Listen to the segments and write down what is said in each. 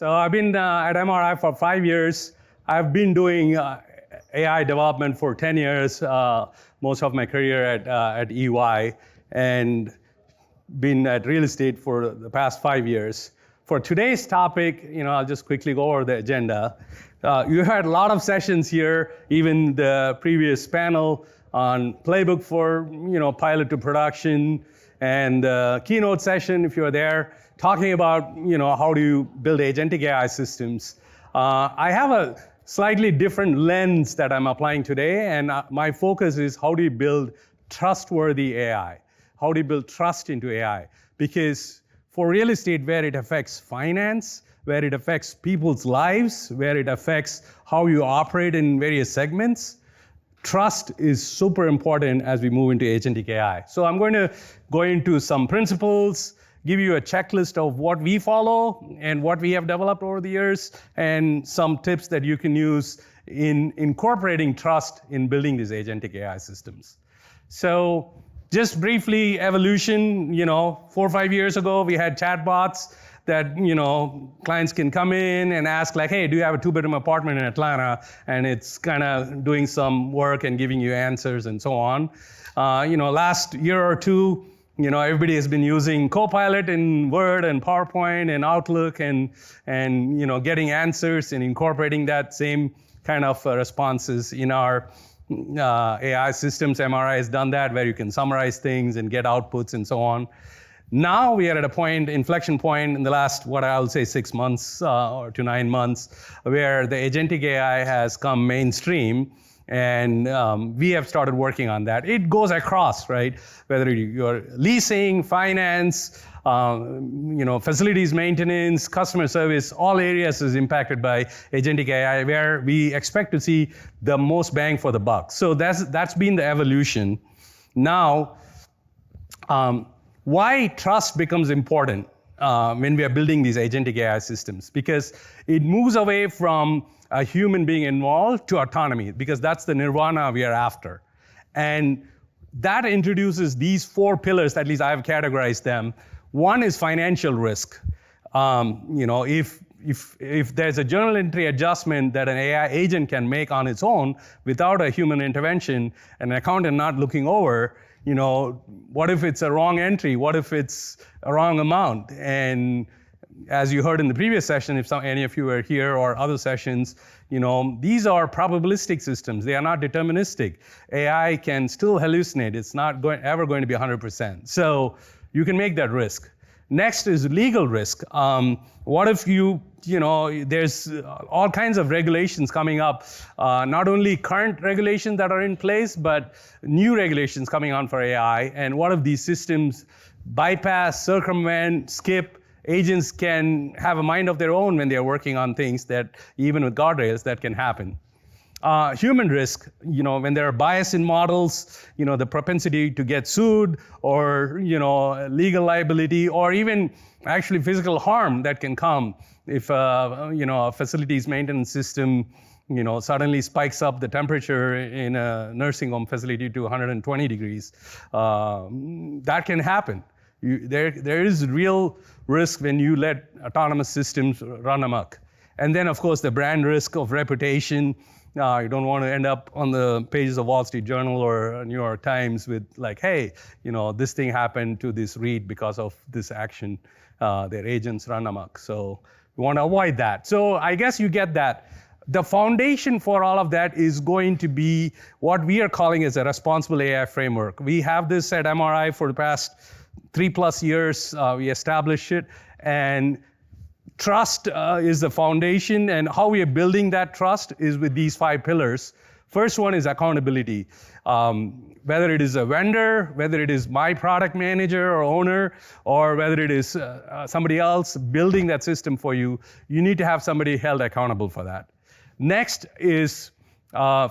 So I've been at MRI for 5 years. I've been doing AI development for 10 years, most of my career at EY, and been at real estate for the past 5 years. For today's topic, I'll just quickly go over the agenda. You had a lot of sessions here, even the previous panel on Playbook for pilot to production, and the keynote session, if you're there, talking about how do you build agentic AI systems. I have a slightly different lens that I'm applying today, and my focus is how do you build trustworthy AI? How do you build trust into AI? Because for real estate, where it affects finance, where it affects people's lives, where it affects how you operate in various segments, trust is super important as we move into agentic AI. So I'm going to go into some principles, give you a checklist of what we follow and what we have developed over the years, and some tips that you can use in incorporating trust in building these agentic AI systems. So just briefly, evolution, 4 or 5 years ago, we had chatbots that, clients can come in and ask like, hey, do you have a 2-bedroom apartment in Atlanta? And it's kind of doing some work and giving you answers and so on. Last year or two, everybody has been using Copilot in Word and PowerPoint and Outlook and getting answers and incorporating that same kind of responses in our AI systems. MRI has done that, where you can summarize things and get outputs and so on. Now we are at a inflection point in the last, what I'll say, 6 months or to 9 months, where the agentic AI has come mainstream, and we have started working on that. It goes across, right? Whether you're leasing, finance, facilities maintenance, customer service, all areas is impacted by agentic AI, where we expect to see the most bang for the buck. So that's been the evolution. Now, why trust becomes important when we are building these agentic AI systems? Because it moves away from a human being involved to autonomy, because that's the nirvana we are after. And that introduces these 4 pillars, at least I've categorized them. One is financial risk. If there's a journal entry adjustment that an AI agent can make on its own without a human intervention, an accountant not looking over, what if it's a wrong entry? What if it's a wrong amount? And as you heard in the previous session, if any of you were here or other sessions, these are probabilistic systems. They are not deterministic. AI can still hallucinate. It's not ever going to be 100%. So you can make that risk. Next is legal risk. What if there's all kinds of regulations coming up, not only current regulations that are in place, but new regulations coming on for AI. And what if these systems bypass, circumvent, skip? Agents can have a mind of their own when they're working on things that, even with guardrails, that can happen. Human risk, when there are bias in models, the propensity to get sued, or, legal liability, or even actually physical harm that can come if, a facilities maintenance system, suddenly spikes up the temperature in a nursing home facility to 120 degrees. That can happen. There is real risk when you let autonomous systems run amok. And then, of course, the brand risk of reputation. You don't want to end up on the pages of Wall Street Journal or New York Times with like, hey, this thing happened to this REIT because of this action. Their agents run amok. So we want to avoid that. So I guess you get that. The foundation for all of that is going to be what we are calling as a responsible AI framework. We have this at MRI for the past 3+ years. We established it, and trust is the foundation, and how we are building that trust is with these 5 pillars. First one is accountability. Whether it is a vendor, whether it is my product manager or owner, or whether it is somebody else building that system for you, you need to have somebody held accountable for that. Next is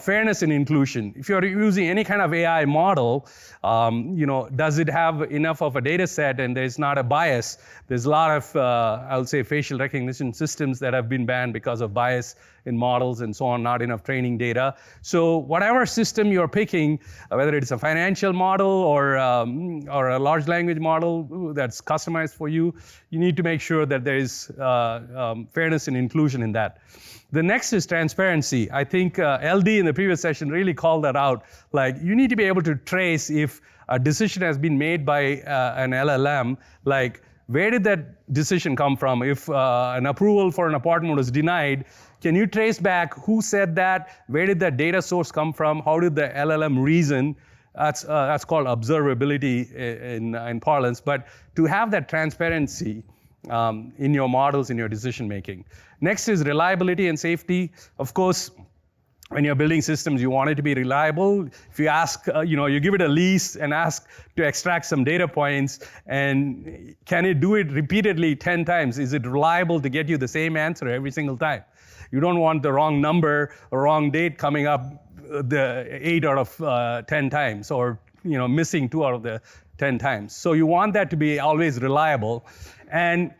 fairness and inclusion. If you're using any kind of AI model, does it have enough of a data set and there's not a bias? There's a lot of, I would say, facial recognition systems that have been banned because of bias in models and so on, not enough training data. So whatever system you're picking, whether it's a financial model or a large language model that's customized for you, you need to make sure that there is fairness and inclusion in that. The next is transparency. I think LD in the previous session really called that out. Like, you need to be able to trace if a decision has been made by an LLM, like, where did that decision come from? If an approval for an apartment was denied, can you trace back who said that? Where did that data source come from? How did the LLM reason? That's called observability in parlance. But to have that transparency in your models, in your decision making. Next is reliability and safety. Of course, when you're building systems, you want it to be reliable. If you ask, you give it a lease and ask to extract some data points, and can it do it repeatedly 10 times? Is it reliable to get you the same answer every single time? You don't want the wrong number or wrong date coming up the 8 out of 10 times, or missing 2 out of the 10 times. So you want that to be always reliable and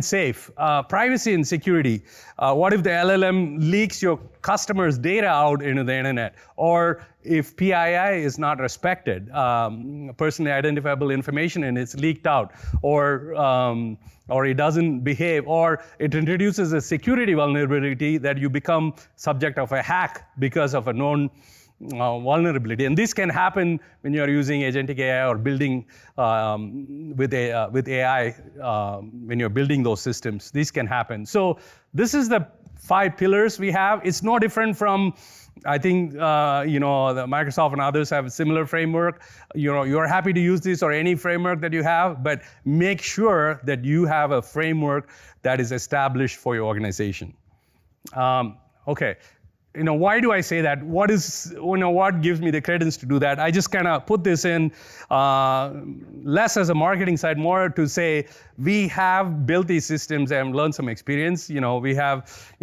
safe. Privacy and security. What if the LLM leaks your customers' data out into the internet? Or if PII is not respected, personally identifiable information, and it's leaked out, or it doesn't behave, or it introduces a security vulnerability that you become subject of a hack because of a known vulnerability. And this can happen when you're using Agentic AI or building with AI, when you're building those systems. These can happen. So this is the 5 pillars we have. It's no different from, I think, the Microsoft and others have a similar framework. You're happy to use this or any framework that you have, but make sure that you have a framework that is established for your organization. Okay. Why do I say that? What gives me the credence to do that? I just kind of put this in less as a marketing side, more to say we have built these systems and learned some experience. We have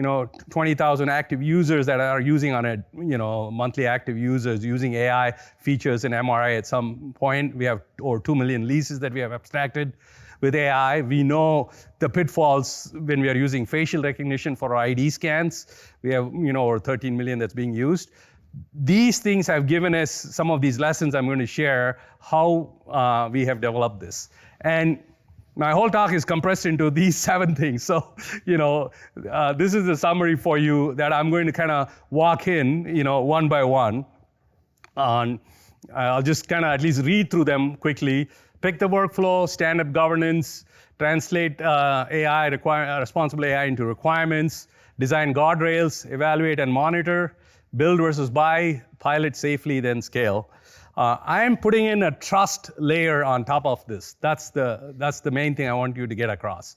20,000 active users that are using on it. Monthly active users using AI features in MRI at some point. We have over 2 million leases that we have abstracted. With AI, we know the pitfalls when we are using facial recognition for our ID scans. We have over 13 million that's being used. These things have given us some of these lessons I'm going to share, how we have developed this. And my whole talk is compressed into these 7 things. So, this is the summary for you that I'm going to kind of walk in, one by one. I'll just kind of at least read through them quickly. Pick the workflow, stand up governance, translate responsible AI into requirements, design guardrails, evaluate and monitor, build versus buy, pilot safely, then scale. I am putting in a trust layer on top of this. That's the main thing I want you to get across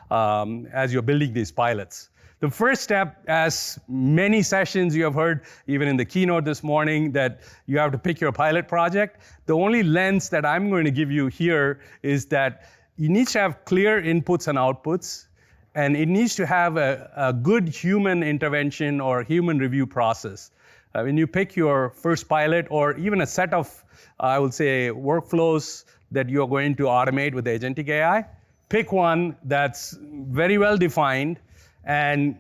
as you're building these pilots. The first step, as many sessions you have heard, even in the keynote this morning, that you have to pick your pilot project. The only lens that I'm going to give you here is that you need to have clear inputs and outputs, and it needs to have a good human intervention or human review process. When you pick your first pilot, or even a set of, I would say, workflows that you're going to automate with Agentic AI, pick one that's very well defined. And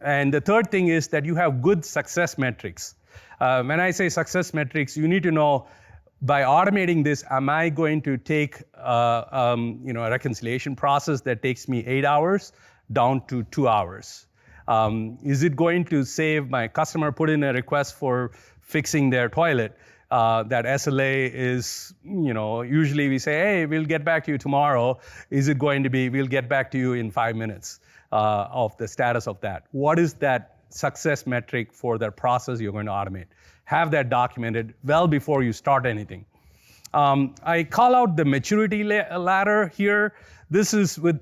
the third thing is that you have good success metrics. When I say success metrics, you need to know, by automating this, am I going to take a reconciliation process that takes me 8 hours down to 2 hours? Is it going to save my customer put in a request for fixing their toilet? That SLA is, usually we say, hey, we'll get back to you tomorrow. Is it going to be, we'll get back to you in 5 minutes? Of the status of that. What is that success metric for that process you're going to automate? Have that documented well before you start anything. I call out the maturity ladder here. This is with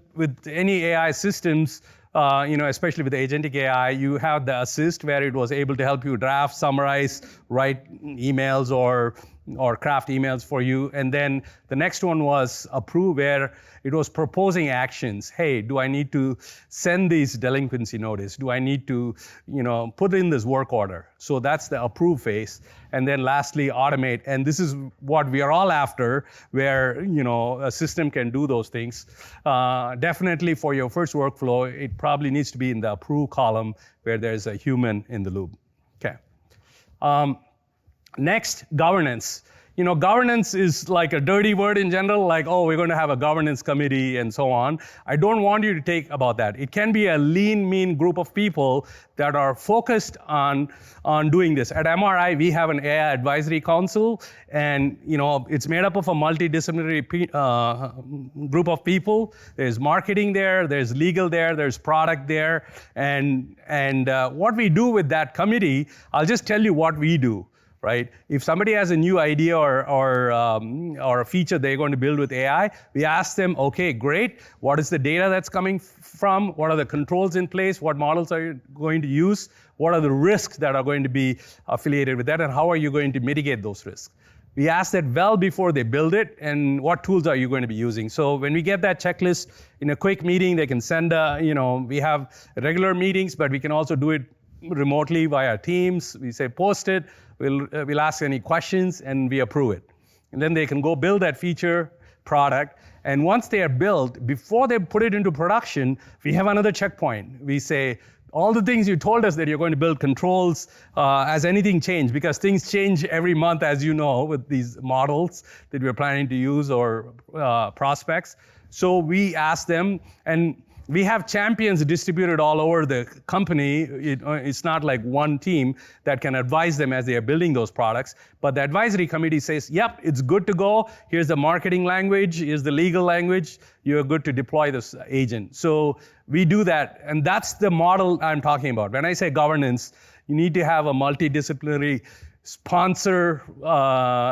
any AI systems, especially with Agentic AI, you have the assist where it was able to help you draft, summarize, write emails, or or craft emails for you. And then the next one was approve, where it was proposing actions. Hey, do I need to send these delinquency notice? Do I need to, put in this work order? So that's the approve phase. And then lastly, automate. And this is what we are all after, where, a system can do those things. Definitely for your first workflow, it probably needs to be in the approve column where there's a human in the loop. Okay. Next, governance. Governance is like a dirty word in general, like, oh, we're going to have a governance committee and so on. I don't want you to take about that. It can be a lean, mean group of people that are focused on doing this. At MRI, we have an AI advisory council, and it's made up of a multidisciplinary group of people. There's marketing there, there's legal there, there's product there, and what we do with that committee, I'll just tell you what we do. Right? If somebody has a new idea or a feature they're going to build with AI, we ask them, okay, great. What is the data that's coming from? What are the controls in place? What models are you going to use? What are the risks that are going to be affiliated with that? And how are you going to mitigate those risks? We ask that well before they build it, and what tools are you going to be using? So when we get that checklist in a quick meeting, they can send, we have regular meetings, but we can also do it remotely via Teams. We say post it. We'll ask any questions, and we approve it. And then they can go build that feature product. And once they are built, before they put it into production, we have another checkpoint. We say, all the things you told us that you're going to build controls, has anything changed? Because things change every month, as you know, with these models that we're planning to use or prospects. So we ask them, and we have champions distributed all over the company. It's not like one team that can advise them as they are building those products. But the advisory committee says, yep, it's good to go. Here's the marketing language. Here's the legal language. You're good to deploy this agent. So we do that. And that's the model I'm talking about. When I say governance, you need to have a multidisciplinary sponsor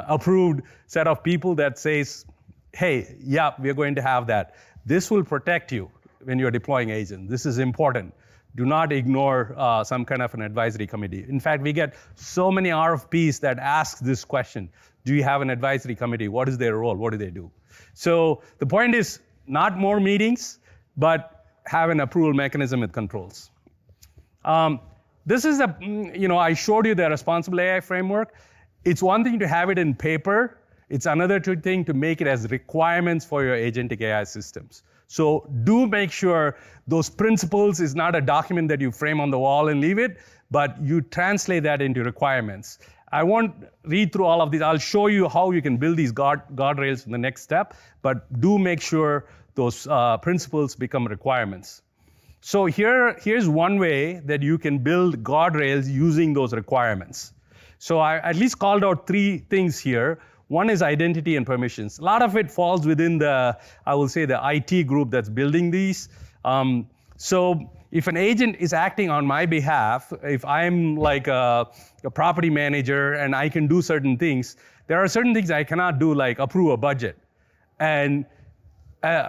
approved set of people that says, hey, yeah, we're going to have that. This will protect you when you're deploying agents. This is important. Do not ignore some kind of an advisory committee. In fact, we get so many RFPs that ask this question. Do you have an advisory committee? What is their role? What do they do? So the point is not more meetings, but have an approval mechanism with controls. This is I showed you the responsible AI framework. It's one thing to have it in paper. It's another thing to make it as requirements for your agentic AI systems. So do make sure those principles is not a document that you frame on the wall and leave it, but you translate that into requirements. I won't read through all of these. I'll show you how you can build these guardrails in the next step, but do make sure those principles become requirements. So here's one way that you can build guardrails using those requirements. So I at least called out 3 things here. One is identity and permissions. A lot of it falls within the IT group that's building these. So if an agent is acting on my behalf, if I'm like a property manager and I can do certain things, there are certain things I cannot do, like approve a budget. And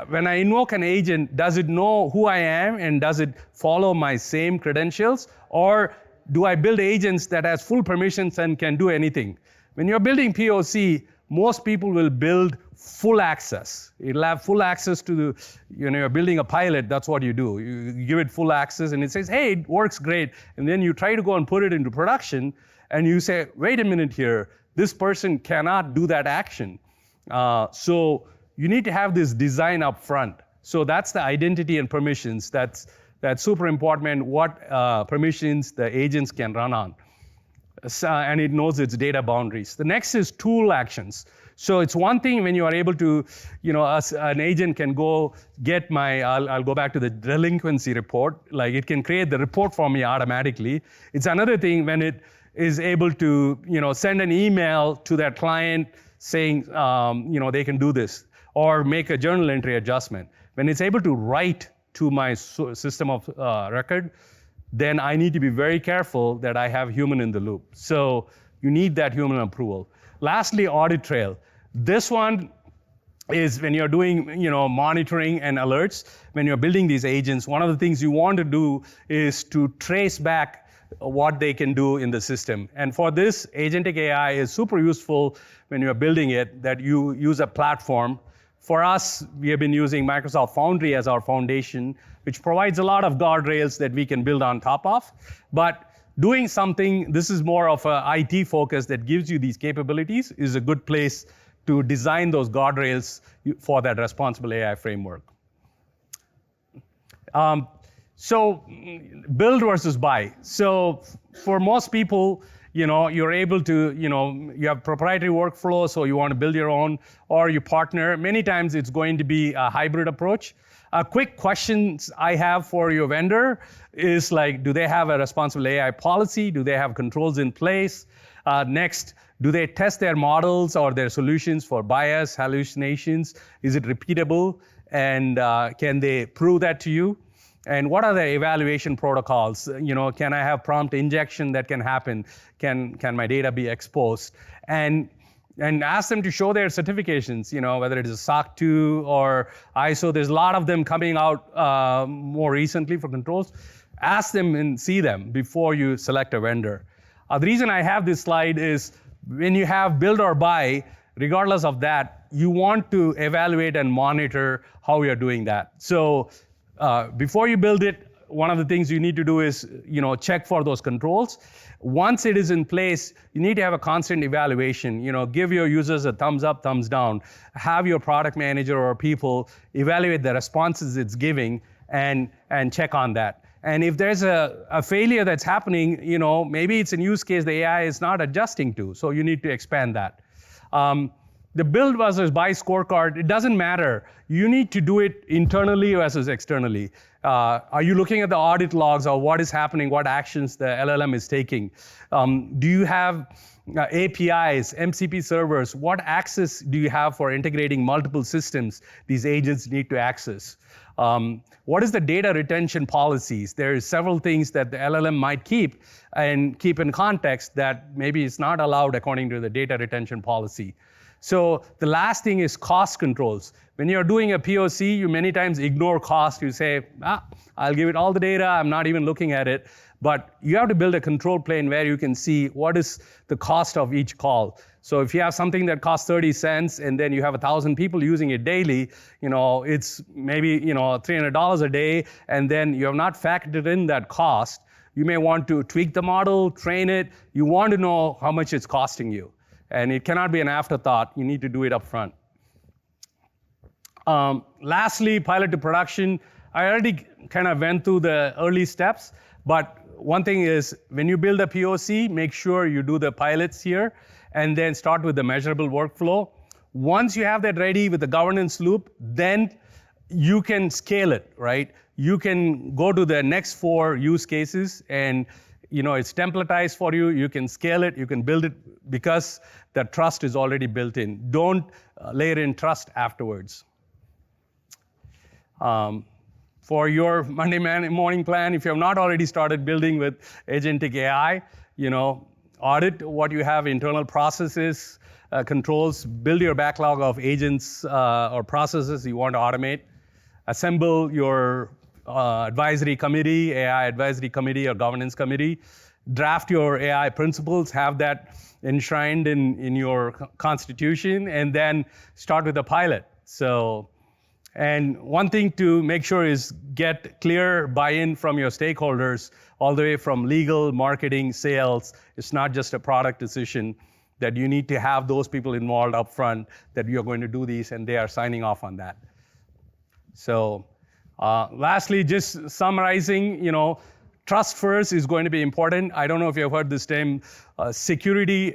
when I invoke an agent, does it know who I am and does it follow my same credentials? Or do I build agents that has full permissions and can do anything? When you're building POC, most people will build full access. It'll have full access to you're building a pilot, that's what you do. You give it full access and it says, hey, it works great. And then you try to go and put it into production and you say, wait a minute here, this person cannot do that action. So you need to have this design up front. So that's the identity and permissions. That's super important, what permissions the agents can run on. And it knows its data boundaries. The next is tool actions. So it's one thing when you are able to, an agent can go get I'll go back to the delinquency report, like it can create the report for me automatically. It's another thing when it is able to, send an email to that client saying, they can do this, or make a journal entry adjustment. When it's able to write to my system of record, then I need to be very careful that I have human in the loop. So you need that human approval. Lastly, audit trail. This one is when you're doing monitoring and alerts, when you're building these agents, one of the things you want to do is to trace back what they can do in the system. And for this, Agentic AI is super useful when you're building it, that you use a platform. For us, we have been using Microsoft Foundry as our foundation, which provides a lot of guardrails that we can build on top of. But doing something, this is more of an IT focus that gives you these capabilities, is a good place to design those guardrails for that responsible AI framework. So build versus buy. So for most people, you're able to, you have proprietary workflow, so you want to build your own, or you partner. Many times it's going to be a hybrid approach. A quick questions I have for your vendor is like, do they have a responsible AI policy? Do they have controls in place? Next, do they test their models or their solutions for bias, hallucinations? Is it repeatable? And can they prove that to you? And what are the evaluation protocols? Can I have prompt injection that can happen? Can my data be exposed? And ask them to show their certifications, whether it is a SOC 2 or ISO. There's a lot of them coming out more recently for controls. Ask them and see them before you select a vendor. The reason I have this slide is when you have build or buy, regardless of that, you want to evaluate and monitor how you're doing that. So before you build it, one of the things you need to do is, check for those controls. Once it is in place, you need to have a constant evaluation. Give your users a thumbs up, thumbs down. Have your product manager or people evaluate the responses it's giving and check on that. And if there's a failure that's happening, maybe it's a use case the AI is not adjusting to, so you need to expand that. The build versus buy scorecard, it doesn't matter. You need to do it internally versus externally. Are you looking at the audit logs or what is happening, what actions the LLM is taking? Do you have APIs, MCP servers? What access do you have for integrating multiple systems these agents need to access? What is the data retention policies? There are several things that the LLM might keep and keep in context that maybe is not allowed according to the data retention policy. So the last thing is cost controls. When you're doing a POC, you many times ignore cost. You say, I'll give it all the data, I'm not even looking at it. But you have to build a control plane where you can see what is the cost of each call. So if you have something that costs 30 cents and then you have 1,000 people using it daily, it's maybe $300 a day, and then you have not factored in that cost. You may want to tweak the model, train it. You want to know how much it's costing you. And it cannot be an afterthought. You need to do it up front. Lastly, pilot to production. I already kind of went through the early steps, but one thing is when you build a POC, make sure you do the pilots here and then start with the measurable workflow. Once you have that ready with the governance loop, then you can scale it, right? You can go to the next 4 use cases and it's templatized for you. You can scale it, you can build it because the trust is already built in. Don't layer in trust afterwards. For your Monday morning plan, if you have not already started building with Agentic AI, audit what you have, internal processes, controls, build your backlog of agents or processes you want to automate, assemble your advisory committee, AI advisory committee or governance committee, draft your AI principles, have that enshrined in your constitution, and then start with a pilot. And one thing to make sure is get clear buy-in from your stakeholders, all the way from legal, marketing, sales. It's not just a product decision, that you need to have those people involved up front, that you're going to do these, and they are signing off on that. So lastly, just summarizing, trust first is going to be important. I don't know if you've heard this term, security,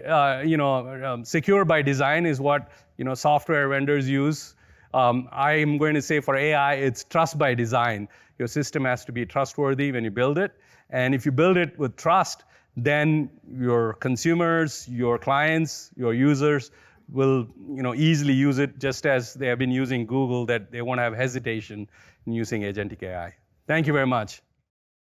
secure by design is what software vendors use. I am going to say for AI, it's trust by design. Your system has to be trustworthy when you build it. And if you build it with trust, then your consumers, your clients, your users will easily use it just as they have been using Google, that they won't have hesitation in using Agentic AI. Thank you very much.